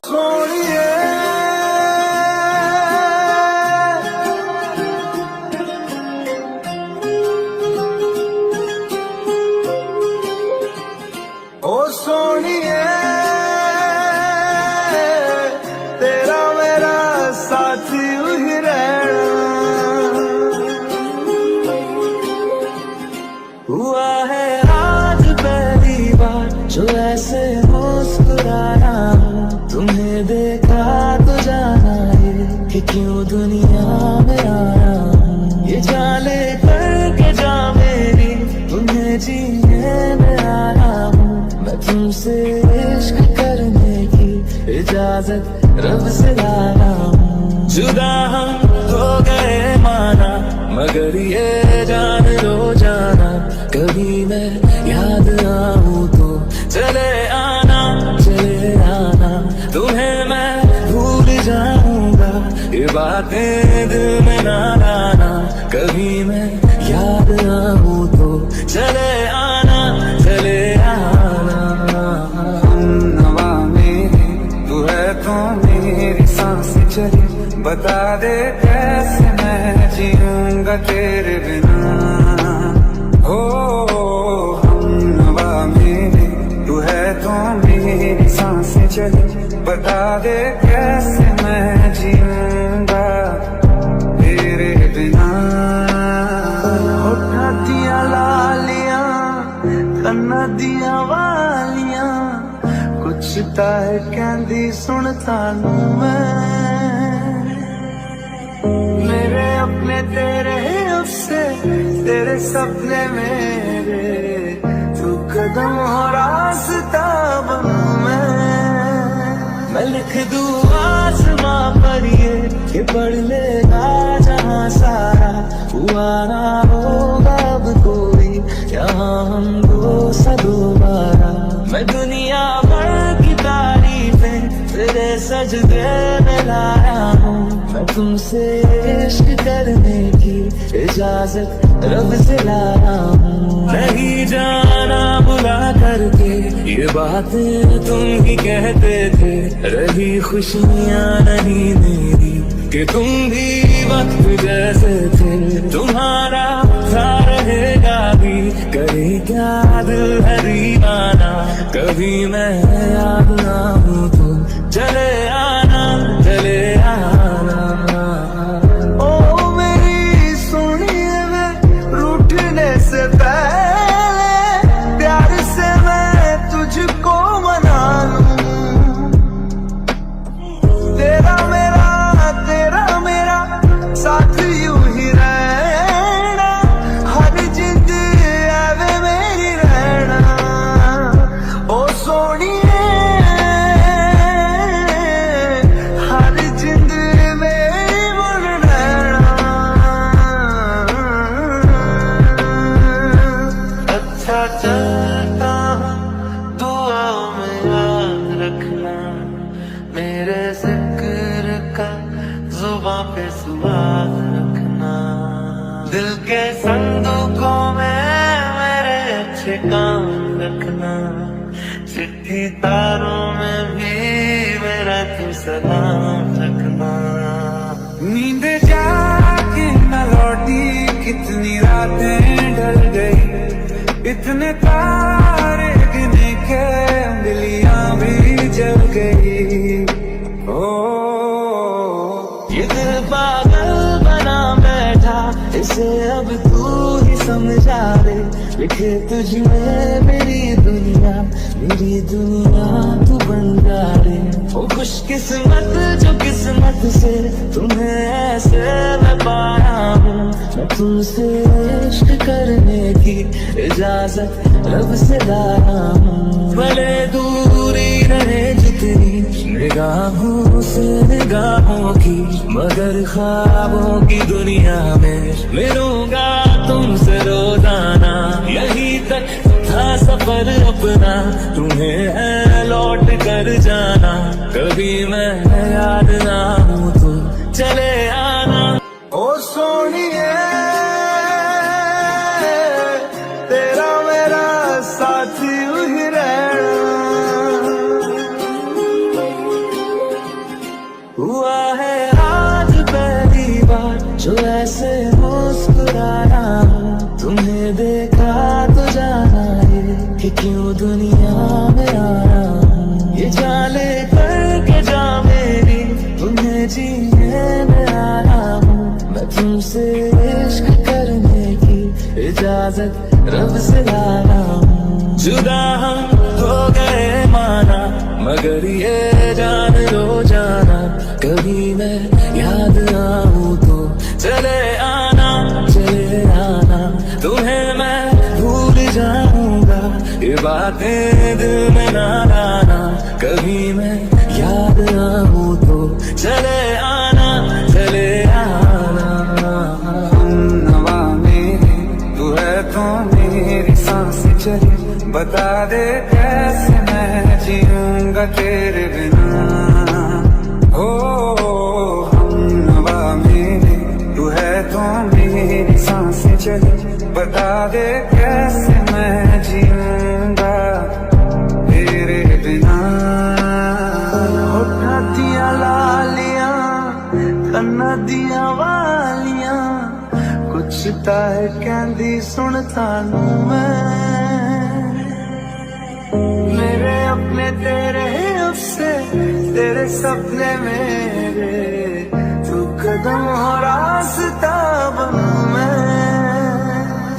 सोनिए ओ सोनिए तेरा मेरा साथी ही रहना हुआ है आज पहली बार जो ऐसे मुस्कुराया तुम्हें देखा तो जाना ये कि क्यों दुनिया में आया ये जाने करके जा मेरी तुम्हें जीने में आया हूँ मैं तुमसे इश्क करने की इजाजत रब से लाया हूँ जुदा हम हो गए माना मगर ये जान लो जाना कभी मैं याद आऊँ तो चले आना तुम्हें मैं भूल जाऊंगा ये बातें दिल में ना लाना कभी मैं याद आऊँ तो चले आना नवा मेरी तू है तो मेरी सांसें चली बता दे कैसे मैं जीऊंगा तेरे बिना हो हम नवा मेरी तू है तो मेरी सांसें चली बता दे कैसे मैं जीऊंगा तेरे बिना होठा दिया लालियां कन्ना दिया वालियां कुछ ताए कहंदी सुन तानू मैं मेरे अपने तेरे उससे तेरे सपने मेरे तू कदम हो रास्ता बनूं मैं लिख दूं आसमां पर ये पढ़ लेगा जहां सारा हुआ ना होगा अब कोई यहाँ हम दो सा दोबारा मैं दुनिया भर की तारीफें तेरे सजदे में लाया हूँ मैं तुमसे इश्क करने की इजाजत रब से लाया हूँ नहीं जाना बुला करके ये बातें तुम ही कहते थे रही खुशियाँ नहीं मेरी कि तुम भी वक्त जैसे थे तुम्हारा था रहेगा भी करे क्या दिल है दीवाना कभी मैं याद ना हूँ तो चले आना ओ मेरी सुनिए मैं रूठने से पहले प्यार से मैं तुझको मना लूं तेरा मेरा साथ यूं ही रहना हर जिंद आवे मेरी रहना ओ सोनिए हर जिंद मेरी बन रहना अच्छा चलता दुआओं में याद रखना मेरे जिक्र का जुबां पे सुहाग रखना दिल के संदूकों में मेरे अच्छे काम रखना चिट्ठी तारों में भी मेरा तू सलाम रखना नींद जाके न लौटी कितनी रातें ढल गई इतने तारे गिने के उंगलियां भी जल गई ओ ये दिल पागल बना बैठा इसे अब तू ही समझा दे लिखे तुझ में मेरी दुनिया तू बन जा रे ओ खुशकिस्मत जो किस्मत से तुम्हें ऐसे मैं पाया हूँ मैं तुमसे इश्क करने की इजाजत रब से लाया हूँ भले दूरी रहे जितनी निगाहों से निगाहों की मगर ख्वाबों की दुनिया में मिलूंगा तुमसे रोजाना यहीं तक था सफर अपना तुम्हें है लौट कर जाना कभी मैं याद ना हूँ तो चले आना ओ सोनिए तेरा मेरा साथी ही रहना हुआ है आज पहली बार जो ऐसे मुस्कुराया हूँ। तुम्हें देखा तो जाना ये कि क्यों दुनिया में आया हूँ। ये जाले करके जा मेरी तुम्हें जीने में आया हूँ। मैं तुमसे इश्क करने की इजाजत रब से लाया हूँ। जुदा हम हो गए माना मगर ये जान लो जाना कभी मैं याद आऊं तो चले आना तुम्हें मैं भूल जाऊंगा। ये बातें दिल में ना लाना कभी मैं याद आऊं तो चले आना नवा मेरी तू है तो मेरी सांस चली बता दे कैसे मैं जीऊंगा तेरे बिना। हो नवा मेरी तू है तो मेरी सांस चली बता दे कैसे मैं जीऊंगा तेरे बिना। होठा दिया लालियां कन्ना दिया वालियां कुछ ताए कहंदी सुन तानू मेरे अपने तेरे अफसे तेरे सपने मेरे तू कदम हो रास्ता बनूं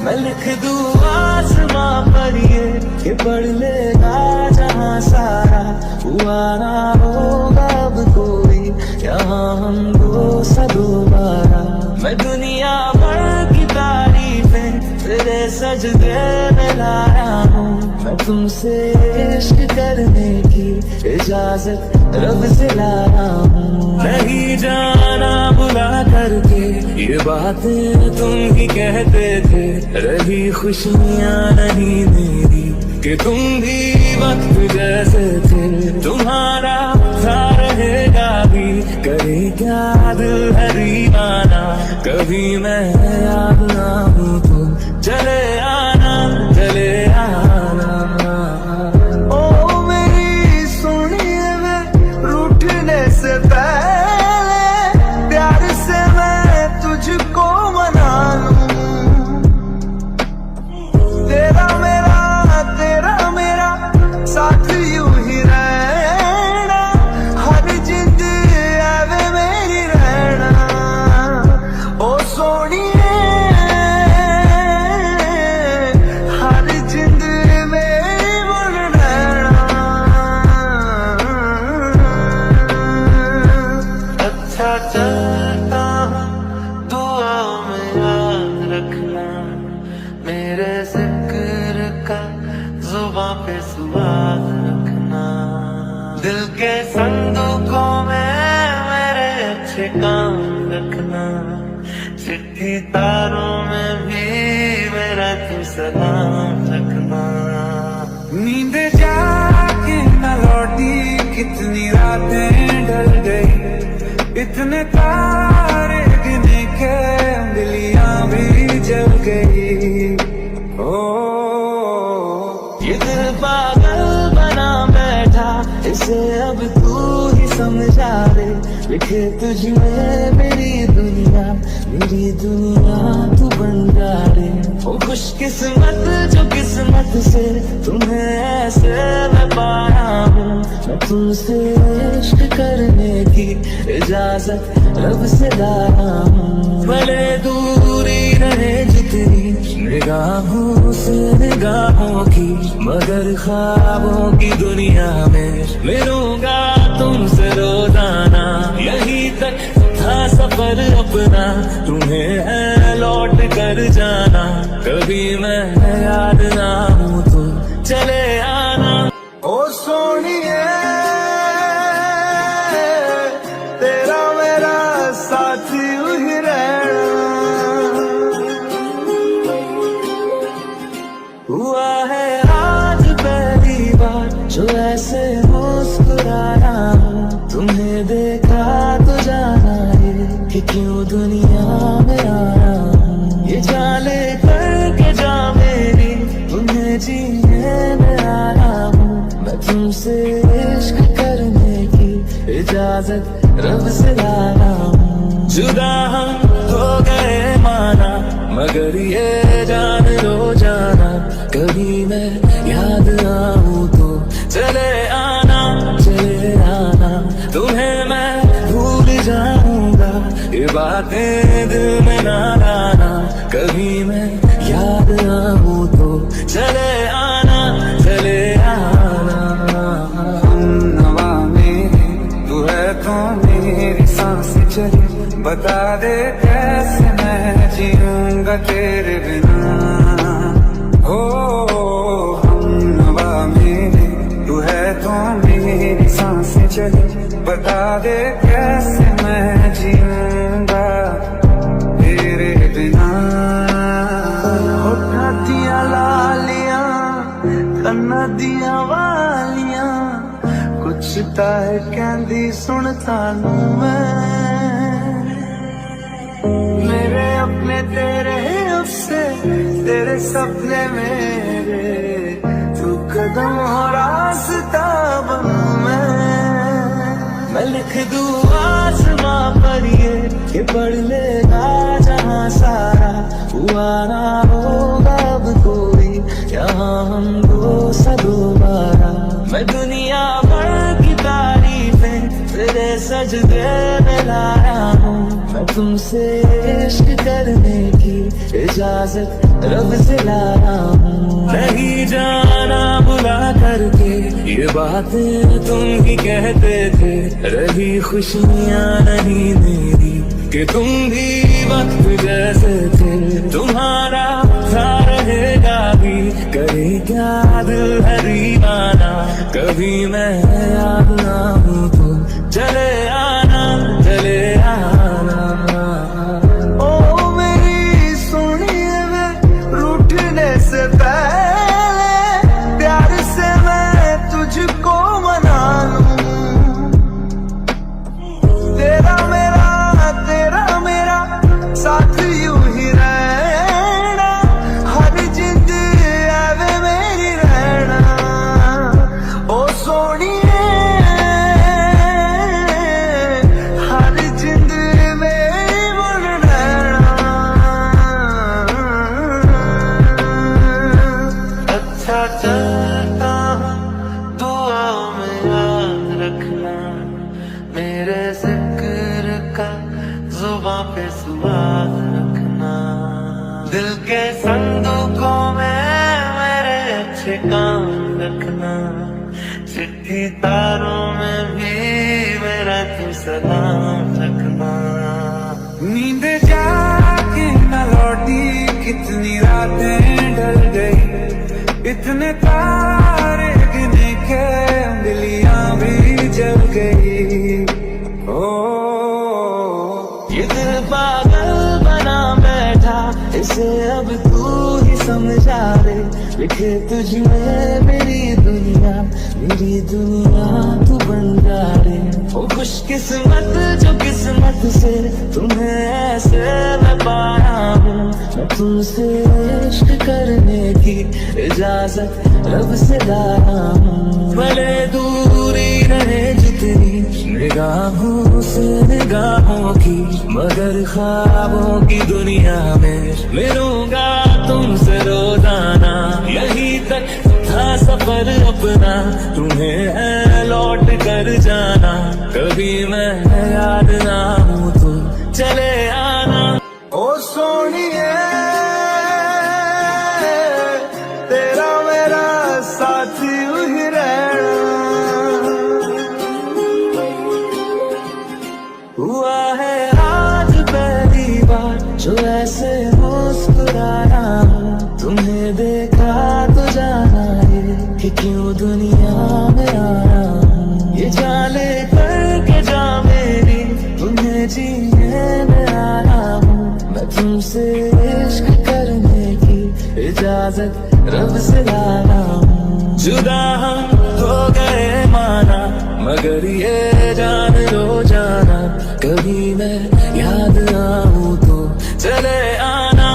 मैं लिख दूं आसमां पर ये पढ़ लेगा जहां सारा हुआ ना होगा अब कोई यहाँ हम दो सा दोबारा। मैं दुनिया भर की तारीफें तेरे सजदे में लाया हूँ। मैं तुमसे इश्क करने की इजाजत रब से लाया हूँ। नहीं जाना बुला करके ये बातें तुम ही कहते थे। रही खुशियाँ नहीं मेरी कि तुम भी वक्त जैसे थे। तुम्हारा था रहेगा भी करे क्या दिल है दीवाना कभी मैं याद ना हूँ तो चले आना ओ मेरी सुनिए मैं रूठने से पहले प्यार से मैं तुझको मना लूं। तेरा मेरा साथ यूं ही रहना हर जिंद आवे मेरी रहना। ओ सोनिए हर जिंद में बन रहना। अच्छा चलता दुआ में याद रखना मेरे जिक्र का जुबां पे सुहाग रखना। दिल के संदूकों में मेरे अच्छे काम रखना। चिट्ठी तारों में भी मेरा तू सलाम रखना। नींद जाके न लौटी कितनी रातें ढल गई इतने तारे गिने के उंगलियां भी जल गई। ओ ये दिल पागल बना बैठा इसे अब तू ही समझा रे। लिखे तुझमें मेरी दुनिया तू बन जा रे। ओ खुशकिस्मत जो किस्मत से तुम्हें ऐसे मैं पाया हूँ। मैं तुमसे इश्क करने की इजाजत रब से लाया हूँ। भले दूरी रहे जितनी निगाहों से निगाहों की मगर ख्वाबों की दुनिया में मिलूंगा तुमसे रोजाना। यहीं तक था सफर अपना तुम्हें है लौट कर जाना कभी मैं याद ना हूँ तो चले आना। ओ सोनिए तेरा मेरा साथी ही रहना। हुआ है आज पहली बार जो ऐसे मुस्कुराया हूँ। तुम्हें देखा तो जाना ये कि क्यों दुनिया में आया हूँ। ये जाले करके जा मेरी तुम्हें जीने में आया इजाजत रब से लाना हूँ। जुदा हम हो गए माना, मगर ये जान लो जाना, कभी मैं याद आऊँ तो चले आना तुम्हें मैं भूल जाऊंगा, ये बातें दिल में ना लाना, कभी मैं याद आऊँ तो चले आना नवा मेरी तू है तो मेरी सांसें चली, बता दे कैसे मैं जीऊंगा तेरे बिना। हो हम नवा मेरी तू है तो मेरी सांसें चली, बता दे कैसे मैं जीऊंगा तेरे बिना। होठा दिया लालियां कन्ना दिया वालियां, कुछ ताए कहंदी सुन तानू मेरे अपने तेरे अफसे, तेरे सपने मेरे, तू कदम हो रास्ता बनूं मैं लिख दूं आसमां पर ये पढ़ लेगा जहां सारा, हुआ ना होगा अब कोई यहाँ हम दो सा दोबारा। मैं दुनिया भर की तारीफें तेरे सजदे में लाया हूँ, मैं तुमसे इश्क करने की इजाजत रब से लाया हूँ। नहीं जाना बुला करके ये बातें तुम ही कहते थे, रही खुशियाँ नहीं मेरी कि तुम भी वक्त जैसे थे, तुम्हारा था रहेगा भी, करे क्या दिल है दीवाना, कभी मैं याद ना हूँ तो चले आना ओ मेरी सोनिए वे, रूठने से पहले प्यार से मैं तुझको मना लूं, तेरा मेरा साथ यूं ही रहना, हर जिंद आवे मेरी रहना। ओ सोनिए हर जिंद मेरी बन रहना। अच्छा चलता दुआ में याद रखना, मेरे जिक्र का जुबां पे स्वाद रखना, दिल के संदूकों में मेरे अच्छे काम रखना, चिट्ठी तारों में भी मेरा तू सलाम रखना। नींद जाके न लौटी कितनी रातें ढल गई, इतने तारे गिने के उंगलियां भी जल गई। ओ ये दिल पागल बना बैठा, इसे अब तू ही समझा रे, लिखे तुझमें मेरी दुनिया तू बन जा रे। ओ खुशकिस्मत जो किस्मत से तुम्हें ऐसे मैं पाया हूँ, मैं तुमसे इश्क करने की इजाजत रब से लाया हूँ। भले दूरी रहे जितनी निगाहों से निगाहों की, मगर ख्वाबों की दुनिया में मिलूंगा तुमसे रोजाना। यहीं तक था सफर अपना, तुम्हें है लौट कर जाना, कभी मैं याद ना हूँ तो चले आना। ओ सोनिए तेरा मेरा साथी ही रहना, हुआ है आज पहली बार जो ऐसे मुस्कुराया हूँ, तुम्हें देखा तो जाना ये कि क्यों दुनिया में आया हूँ। ये जाले करके जा मेरी तुम्हें जीने में आया हूँ, मैं तुमसे इश्क करने की इजाजत रब से लाया हूँ। जुदा हम हो गए माना, मगर ये जान लो जाना, कभी मैं याद आऊँ तो चले आना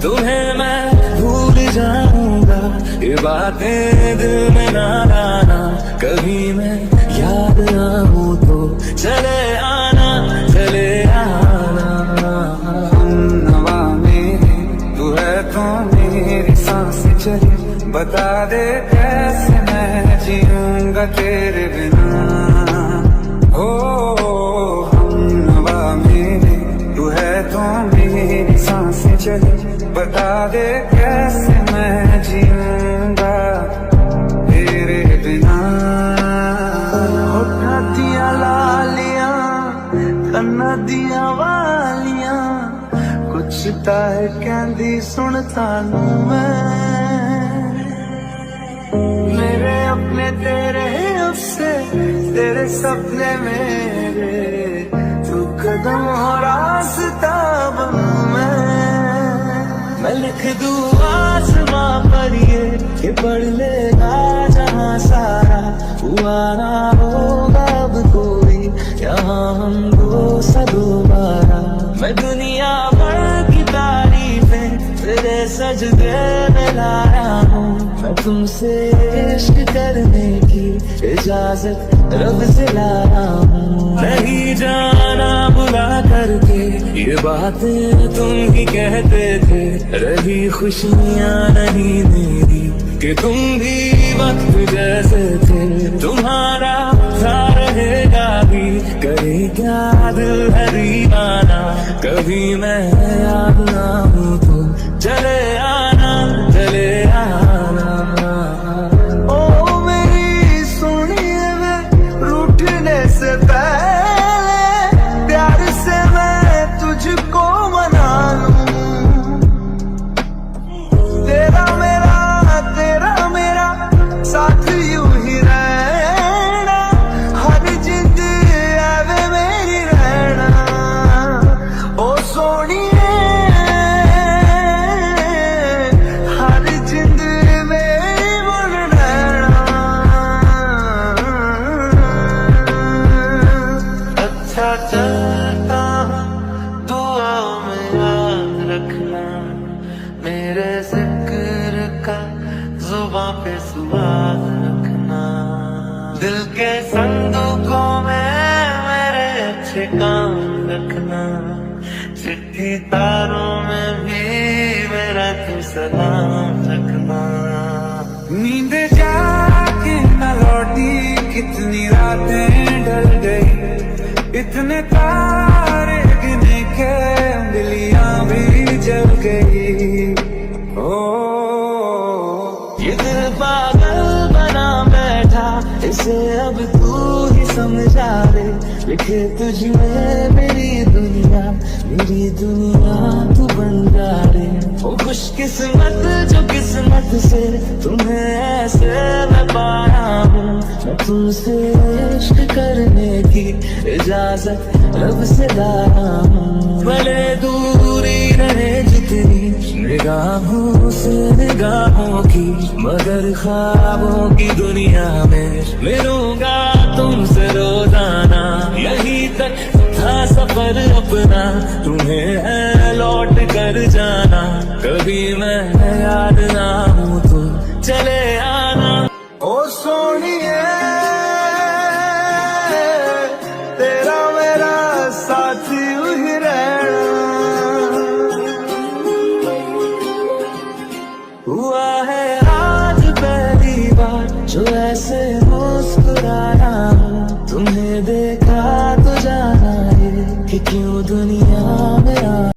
तुम्हें मैं भूल जाऊंगा, ये बातें दिल में ना लाना, कभी मैं याद बिना हो हमनवा मेरे तू है तो मेरी सांसें चले बता दे कैसे मैं जीऊंगा तेरे बिना होठा दिया लालियां कन्ना दिया वालियां कुछ तां कहंदी सुन तानू मेरे अपने तेरे अफसे तेरे सपने मेरे तू कदम हो रास्ता बनूं मैं लिख दूं आसमां पर ये पढ़ लेगा जहां सारा हुआ ना होगा अब कोई यहाँ हम दो सा दोबारा मैं दुनिया भर की तारीफें तेरे सजदे में लाया हूँ मैं तुमसे इश्क करने की इजाजत रब से लाया हूँ नहीं जाना बुला करके ये बातें तुम ही कहते थे रही खुशियाँ नहीं मेरी कि तुम भी वक्त जैसे थे तुम्हारा था रहेगा भी करे क्या दिल है दीवाना कभी मैं याद ना हूँ तो चले आना ओ मेरी सुनिए वे रूठने से पहले प्यार से मैं तुझको मना लूं तेरा मेरा साथ यूं ही रहना हर जिंद आवे मेरी रहना ओ सोनिए हर जिंद मेरी बन रहना अच्छा चलता दुआ में याद रखना मेरे जिक्र का जुबां पे सुहाग रखना दिल के संदूकों में मेरे अच्छे काम रखना चिट्ठी तारों में भी मेरा तू सलाम रखना नींद जाके न लौटी कितनी रातें ढल गई इतने तारे गिने के उंगलियां भी जल गई ओ ये दिल पागल बना बैठा इसे अब तू ही समझा रे लिखे तुझ में मेरी दुनिया तू बन जा रे ओ खुशकिस्मत जो किस्मत से तुम्हें ऐसे मैं पाया हूँ मैं तुमसे इश्क करने की इजाजत रब से लाया हूँ भले दूरी रहे जितनी निगाहों से निगाहों की मगर ख्वाबों की दुनिया में मिलूंगा तुमसे रोजाना यहीं तक था सफर अपना तुम्हें है लौट कर जाना कभी मैं याद ना हूँ तो चले आना ओ सोनिए तेरा मेरा साथी ही रहना हुआ है आज पहली बार जो ऐसे मुस्कुराया हूँ तुम्हें देखा तो जाना ये कि क्यों दुनिया में